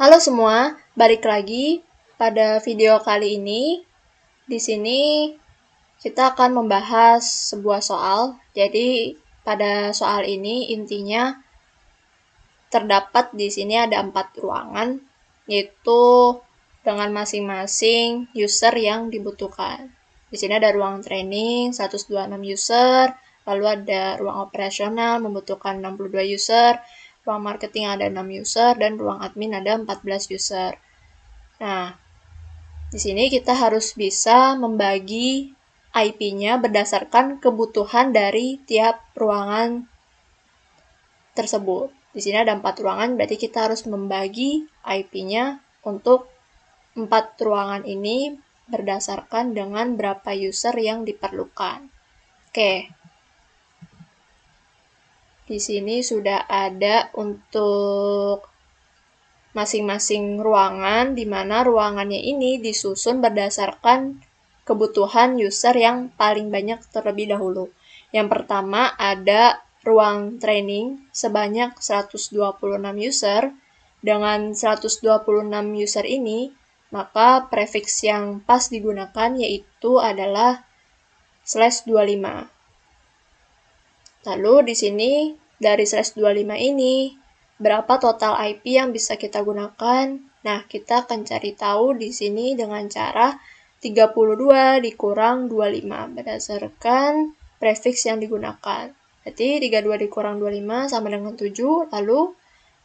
Halo semua, balik lagi pada video kali ini. Di sini kita akan membahas sebuah soal. Jadi pada soal ini intinya terdapat di sini ada 4 ruangan, yaitu dengan masing-masing user yang dibutuhkan. Di sini ada ruang training 126 user, lalu ada ruang operasional membutuhkan 62 user, ruang marketing ada 6 user, dan ruang admin ada 14 user. Nah, di sini kita harus bisa membagi IP-nya berdasarkan kebutuhan dari tiap ruangan tersebut. Di sini ada 4 ruangan, berarti kita harus membagi IP-nya untuk 4 ruangan ini berdasarkan dengan berapa user yang diperlukan. Oke. Di sini sudah ada untuk masing-masing ruangan, di mana ruangannya ini disusun berdasarkan kebutuhan user yang paling banyak terlebih dahulu. Yang pertama ada ruang training sebanyak 126 user. Dengan 126 user ini, maka prefix yang pas digunakan yaitu adalah /25. Lalu di sini dari /25 ini berapa total IP yang bisa kita gunakan? Nah, kita akan cari tahu di sini dengan cara 32 dikurang 25 berdasarkan prefix yang digunakan. Berarti 32 dikurang 25 sama dengan 7, lalu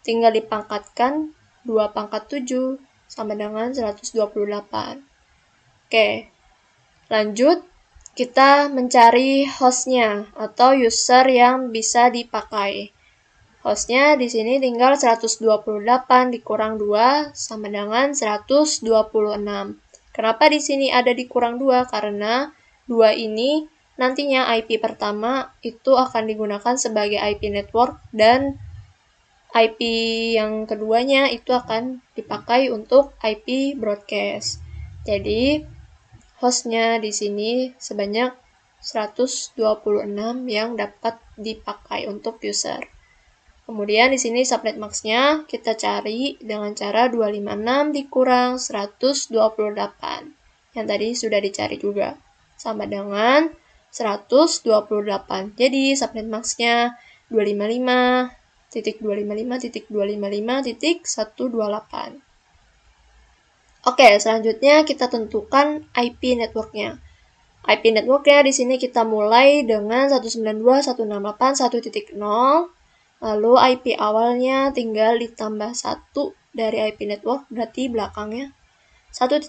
tinggal dipangkatkan 2 pangkat 7 sama dengan 128. Oke, lanjut. Kita mencari hostnya atau user yang bisa dipakai. Hostnya di sini tinggal 128 dikurang 2 sama dengan 126. Kenapa di sini ada dikurang 2? Karena 2 ini nantinya IP pertama itu akan digunakan sebagai IP network dan IP yang keduanya itu akan dipakai untuk IP broadcast. Jadi hostnya di sini sebanyak 126 yang dapat dipakai untuk user. Kemudian di sini subnet max-nya kita cari dengan cara 256 dikurang 128. Yang tadi sudah dicari juga. Sama dengan 128. Jadi subnet max-nya 255.255.255.128. Oke, selanjutnya kita tentukan IP networknya. IP networknya di sini kita mulai dengan 192.168.1.0. Lalu IP awalnya tinggal ditambah 1 dari IP network, berarti belakangnya 1.1.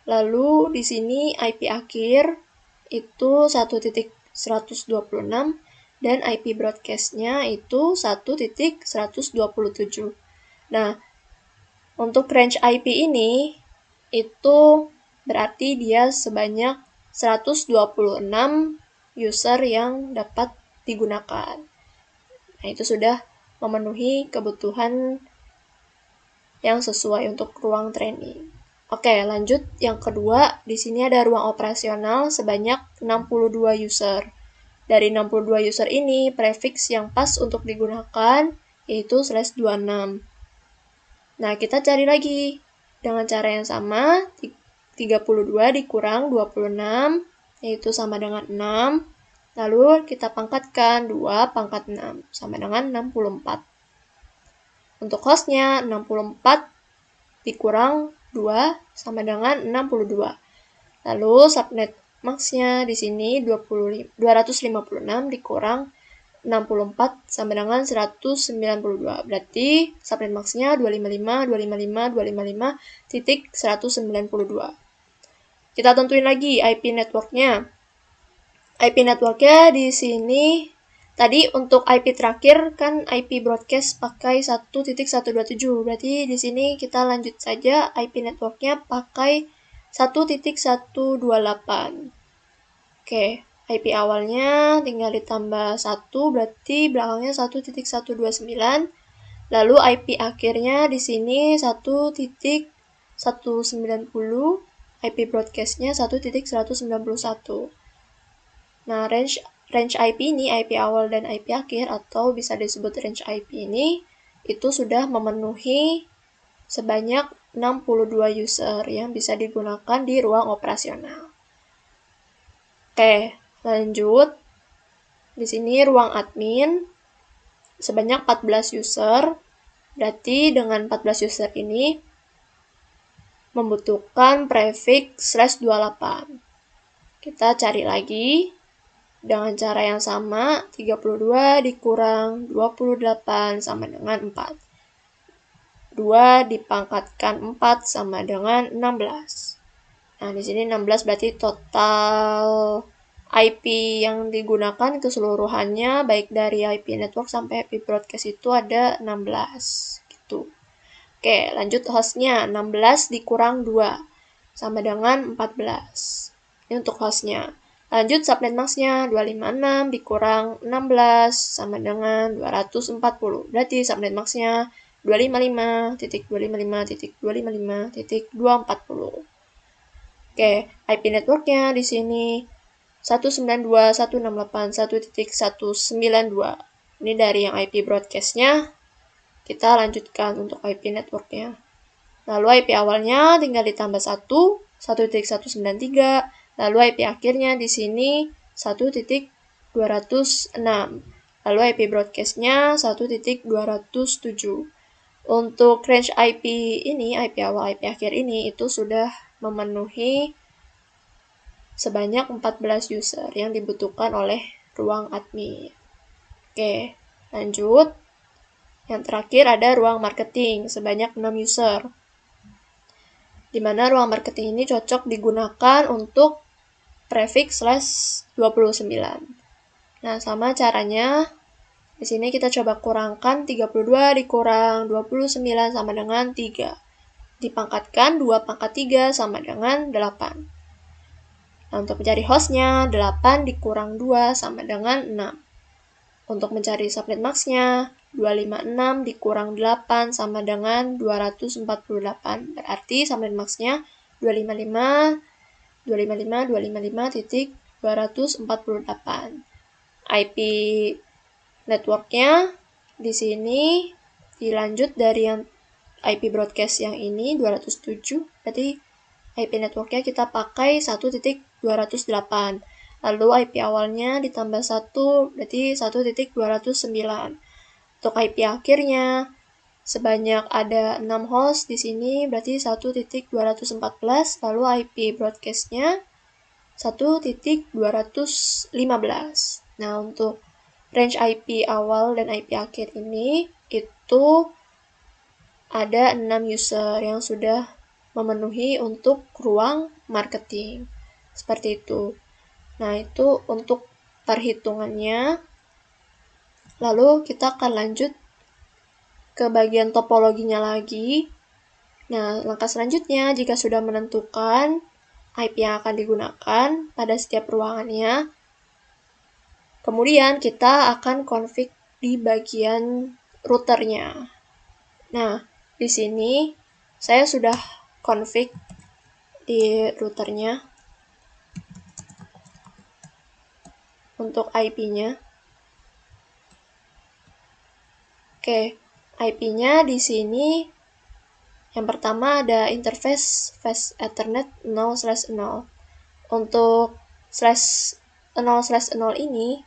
Lalu di sini IP akhir itu 1.126 dan IP broadcast-nya itu 1.127. Nah, untuk range IP ini, itu berarti dia sebanyak 126 user yang dapat digunakan. Nah, itu sudah memenuhi kebutuhan yang sesuai untuk ruang training. Oke, lanjut. Yang kedua, di sini ada ruang operasional sebanyak 62 user. Dari 62 user ini, prefix yang pas untuk digunakan yaitu /26. Nah, kita cari lagi dengan cara yang sama, 32 dikurang 26, yaitu sama dengan 6. Lalu kita pangkatkan 2 pangkat 6, sama dengan 64. Untuk hostnya, 64 dikurang 2, sama dengan 62. Lalu subnet max-nya di sini 256 dikurang 64 sama dengan 192. Berarti subnet max-nya 255.255.255.192. Kita tentuin lagi IP network-nya. IP network-nya di sini tadi untuk IP terakhir kan IP broadcast pakai 1.127. Berarti di sini kita lanjut saja IP network-nya pakai 1.128. Oke. IP awalnya tinggal ditambah 1, berarti belakangnya 1.129. Lalu IP akhirnya di sini 1.190, IP broadcast-nya 1.191. Nah, range IP ini, IP awal dan IP akhir, atau bisa disebut range IP ini, itu sudah memenuhi sebanyak 62 user yang bisa digunakan di ruang operasional. Oke, lanjut. Di sini ruang admin sebanyak 14 user. Berarti dengan 14 user ini membutuhkan prefix /28. Kita cari lagi dengan cara yang sama, 32 dikurang 28 sama dengan 4. 2 dipangkatkan 4 sama dengan 16. Nah, di sini 16 berarti total IP yang digunakan keseluruhannya, baik dari IP network sampai IP broadcast itu ada 16. Gitu. Oke, lanjut hostnya. 16 dikurang 2 sama dengan 14. Ini untuk hostnya. Lanjut subnet max-nya. 256 dikurang 16 sama dengan 240. Berarti subnet max-nya 255.255.255.240. Oke, IP networknya di sini 192.168.1.192. Ini dari yang IP broadcast-nya. Kita lanjutkan untuk IP networknya. Lalu IP awalnya tinggal ditambah 1, 1.193. Lalu IP akhirnya di sini 1.206. Lalu IP broadcast-nya 1.207. Untuk range IP ini, IP awal, IP akhir ini, itu sudah memenuhi sebanyak 14 user yang dibutuhkan oleh ruang admin. Oke, lanjut. Yang terakhir ada ruang marketing, sebanyak 6 user. Di mana ruang marketing ini cocok digunakan untuk prefix /29. Nah, sama caranya. Di sini kita coba kurangkan 32 dikurang 29 sama dengan 3. Dipangkatkan 2 pangkat 3 sama dengan 8. Nah, untuk mencari hostnya, 8 dikurang 2 sama dengan 6. Untuk mencari subnet max-nya, 256 dikurang 8 sama dengan 248. Berarti subnet max-nya 255.255.248. IP network-nya di sini dilanjut dari yang IP broadcast yang ini 207. Berarti IP network-nya kita pakai 1.208. Lalu IP awalnya ditambah 1, berarti 1.209. Untuk IP akhirnya sebanyak ada 6 host di sini, berarti 1.214. Lalu IP broadcast-nya 1.215. Nah, untuk range IP awal dan IP akhir ini itu ada 6 user yang sudah memenuhi untuk ruang marketing. Seperti itu. Nah, itu untuk perhitungannya. Lalu kita akan lanjut ke bagian topologinya lagi. Nah, langkah selanjutnya jika sudah menentukan IP yang akan digunakan pada setiap ruangannya, kemudian kita akan config di bagian routernya. Nah, di sini saya sudah config di routernya untuk IP-nya. Oke, IP-nya di sini yang pertama ada interface Fast Ethernet 0/0. Untuk /0/0 ini,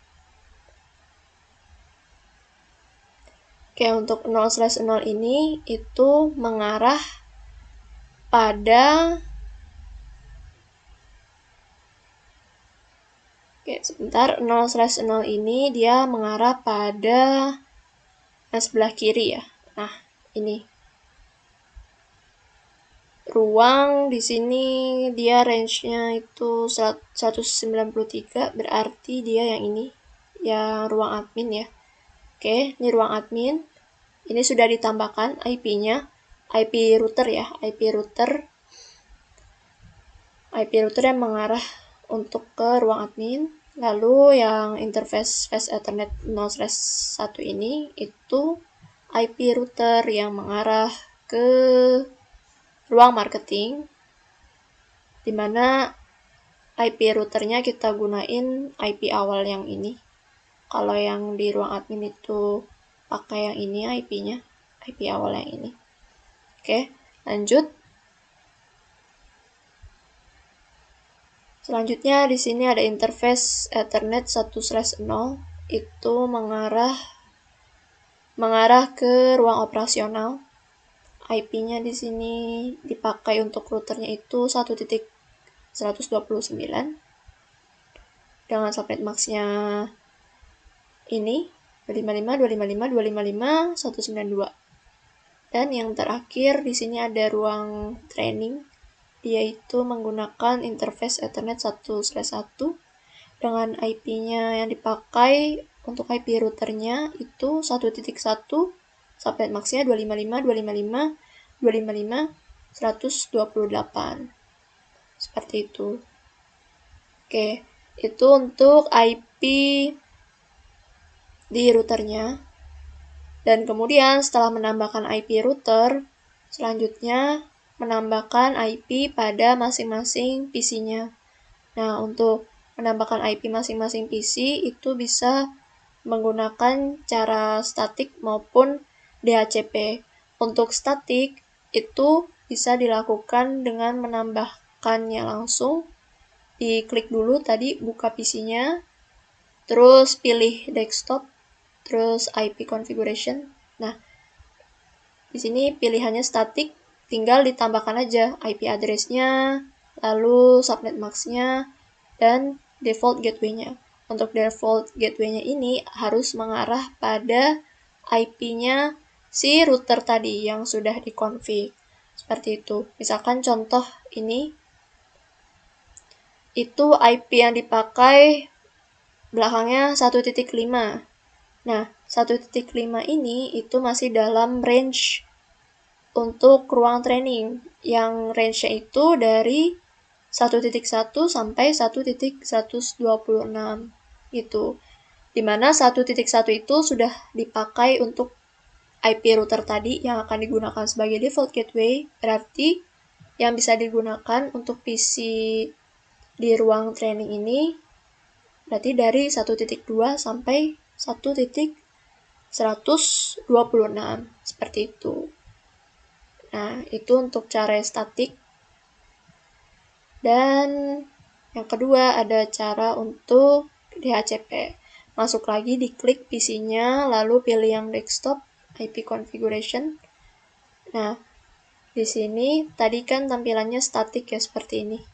untuk 0/0 ini itu mengarah pada sebentar, 0/0 ini dia mengarah pada sebelah kiri ya. Nah, ini ruang di sini dia range-nya itu 193, berarti dia yang ini, yang ruang admin ya. Oke, ini ruang admin. Ini sudah ditambahkan IP-nya, IP router ya, IP router yang mengarah untuk ke ruang admin. Lalu yang interface Fast Ethernet 0/1 ini itu IP router yang mengarah ke ruang marketing, di mana IP routernya kita gunain IP awal yang ini. Kalau yang di ruang admin itu pakai yang ini IP-nya, IP awal yang ini. Oke, lanjut. Selanjutnya di sini ada interface Ethernet 1/0, itu mengarah ke ruang operasional. IP-nya di sini dipakai untuk routernya itu 1.129 dengan subnet max-nya ini 255.255.255.192. Dan yang terakhir di sini ada ruang training, yaitu menggunakan interface Ethernet 1/1 dengan IP-nya yang dipakai untuk IP routernya itu 1.1, subnet max-nya 255.255.255.128. Seperti itu. Oke, itu untuk IP di routernya. Dan kemudian setelah menambahkan IP router, selanjutnya menambahkan IP pada masing-masing PC-nya. Nah, untuk menambahkan IP masing-masing PC itu bisa menggunakan cara statik maupun DHCP. Untuk statik itu bisa dilakukan dengan menambahkannya langsung. Diklik dulu tadi buka PC-nya, terus pilih desktop, terus IP configuration. Nah, di sini pilihannya statik, tinggal ditambahkan aja IP address-nya, lalu subnet max-nya, dan default gateway-nya. Untuk default gateway-nya ini harus mengarah pada IP-nya si router tadi yang sudah dikonfig. Seperti itu. Misalkan contoh ini, itu IP yang dipakai belakangnya 1.5. Nah, 1.5 ini itu masih dalam range untuk ruang training, yang range-nya itu dari 1.1 sampai 1.126 gitu. Dimana 1.1 itu sudah dipakai untuk IP router tadi yang akan digunakan sebagai default gateway, berarti yang bisa digunakan untuk PC di ruang training ini berarti dari 1.2 sampai 1.126 seperti itu. Nah, itu untuk cara statik. Dan yang kedua ada cara untuk DHCP. Masuk lagi, diklik PC-nya, lalu pilih yang desktop, IP configuration. Nah, di sini tadi kan tampilannya statik ya, seperti ini,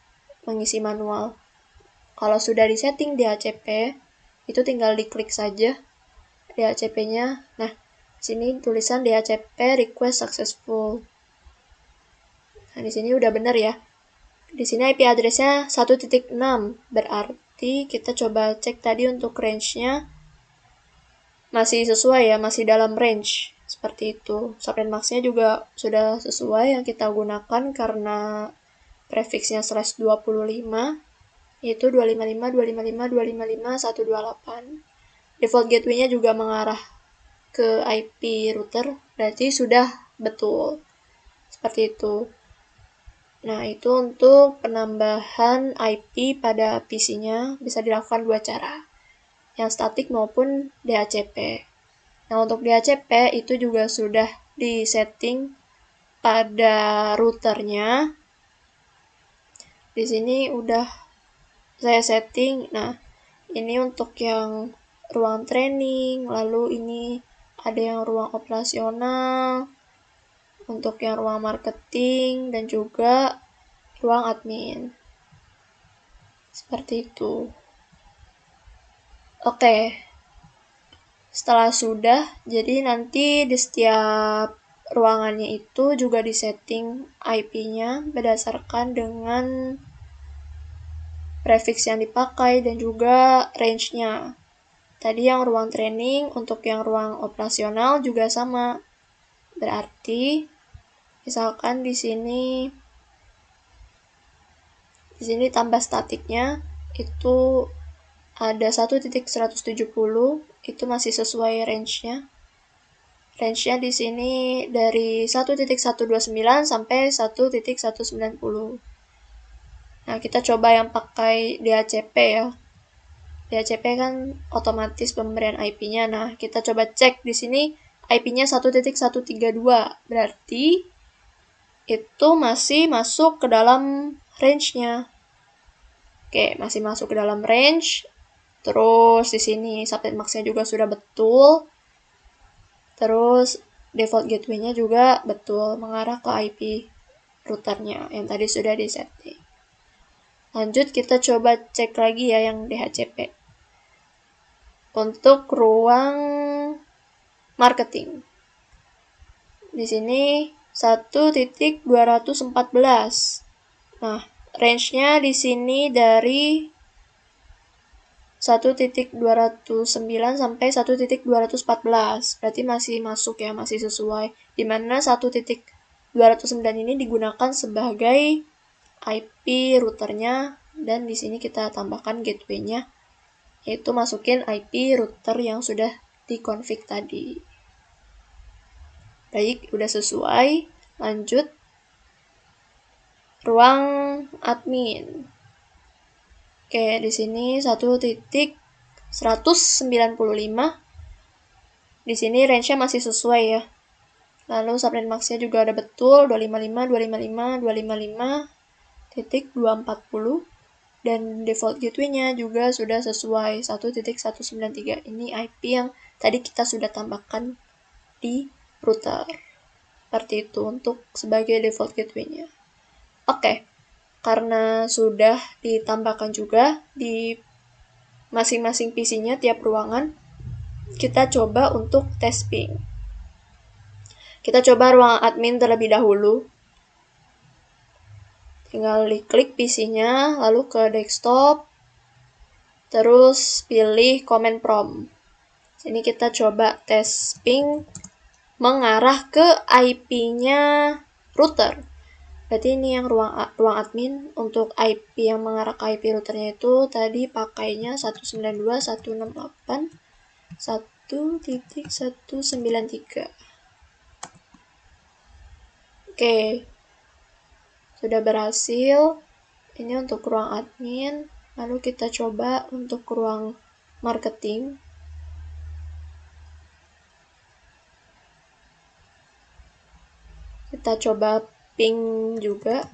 mengisi manual. Kalau sudah disetting DHCP, itu tinggal diklik saja DHCP-nya. Nah, sini tulisan DHCP request successful. Nah, di sini udah benar ya. Di sini IP address-nya 1.6, berarti kita coba cek tadi untuk range-nya masih sesuai ya, masih dalam range. Seperti itu. Subnet max-nya juga sudah sesuai yang kita gunakan karena prefix-nya /25, yaitu 255.255.255.128. Default gateway-nya juga mengarah ke IP router, berarti sudah betul. Seperti itu. Nah, itu untuk penambahan IP pada PC-nya bisa dilakukan dua cara, yang statik maupun DHCP. Nah, untuk DHCP itu juga sudah disetting pada routernya. Di sini udah saya setting. Nah, ini untuk yang ruang training, lalu ini ada yang ruang operasional, untuk yang ruang marketing, dan juga ruang admin. Seperti itu. Oke. Setelah sudah, jadi nanti di setiap ruangannya itu juga disetting IP-nya berdasarkan dengan prefix yang dipakai dan juga range-nya. Tadi yang ruang training, untuk yang ruang operasional juga sama. Berarti misalkan di sini tambah statiknya itu ada 1.170, itu masih sesuai range-nya. Range-nya di sini dari 1.129 sampai 1.190. Nah, kita coba yang pakai DHCP ya. DHCP kan otomatis pemberian IP-nya. Nah, kita coba cek di sini IP-nya 1.132. Berarti itu masih masuk ke dalam range-nya. Oke, masih masuk ke dalam range. Terus di sini subnet max-nya juga sudah betul. Terus default gateway-nya juga betul, mengarah ke IP routernya yang tadi sudah disetting. Lanjut kita coba cek lagi ya yang DHCP. Untuk ruang marketing. Di sini 1.214. Nah, range-nya di sini dari 1.209 sampai 1.214. Berarti masih masuk ya, masih sesuai. Dimana 1.209 ini digunakan sebagai IP routernya, dan di sini kita tambahkan gateway-nya, yaitu masukin IP router yang sudah dikonfig tadi. Baik, udah sesuai. Lanjut. Ruang admin. Oke, di sini 1.195. Di sini range-nya masih sesuai ya. Lalu subnet max-nya juga ada betul, 255, 255, 255.240. Dan default gateway-nya juga sudah sesuai, 1.193. Ini IP yang tadi kita sudah tambahkan di router. Seperti itu untuk sebagai default gateway-nya. Oke, karena sudah ditambahkan juga di masing-masing PC-nya tiap ruangan, kita coba untuk tes ping. Kita coba ruang admin terlebih dahulu. Tinggal diklik PC-nya, lalu ke desktop, terus pilih command prompt. Sini kita coba tes ping mengarah ke IP-nya router. Berarti ini yang ruang admin. Untuk IP yang mengarah ke IP routernya itu tadi pakainya 192.168.1.193. Oke, sudah berhasil. Ini untuk ruang admin. Lalu kita coba untuk ruang marketing. Kita coba ping juga.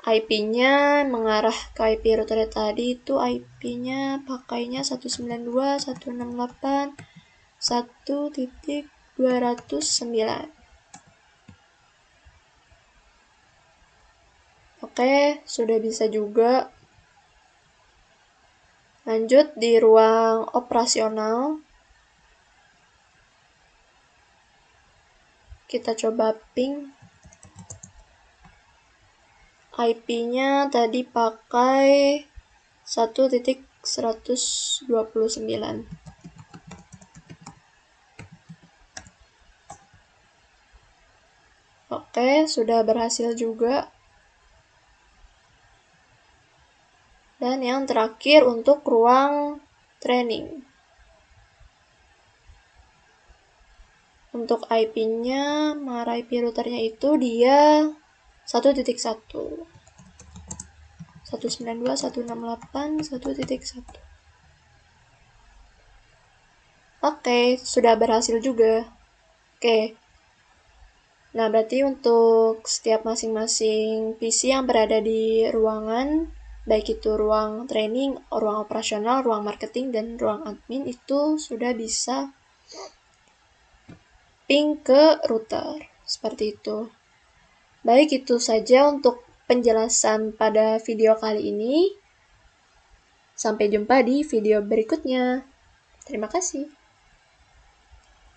IP-nya mengarah ke IP router tadi, itu IP-nya pakainya 192.168.1.209. Oke, sudah bisa juga. Lanjut di ruang operasional. Kita coba ping. IP-nya tadi pakai 1.129. Oke, sudah berhasil juga. Dan yang terakhir untuk ruang training. Untuk IP-nya, mengarah IP routernya itu dia 1.1. 192.168.1.1. Oke, sudah berhasil juga. Oke. Nah, berarti untuk setiap masing-masing PC yang berada di ruangan, baik itu ruang training, ruang operasional, ruang marketing, dan ruang admin, itu sudah bisa ping ke router. Seperti itu. Baik, itu saja untuk penjelasan pada video kali ini. Sampai jumpa di video berikutnya. Terima kasih.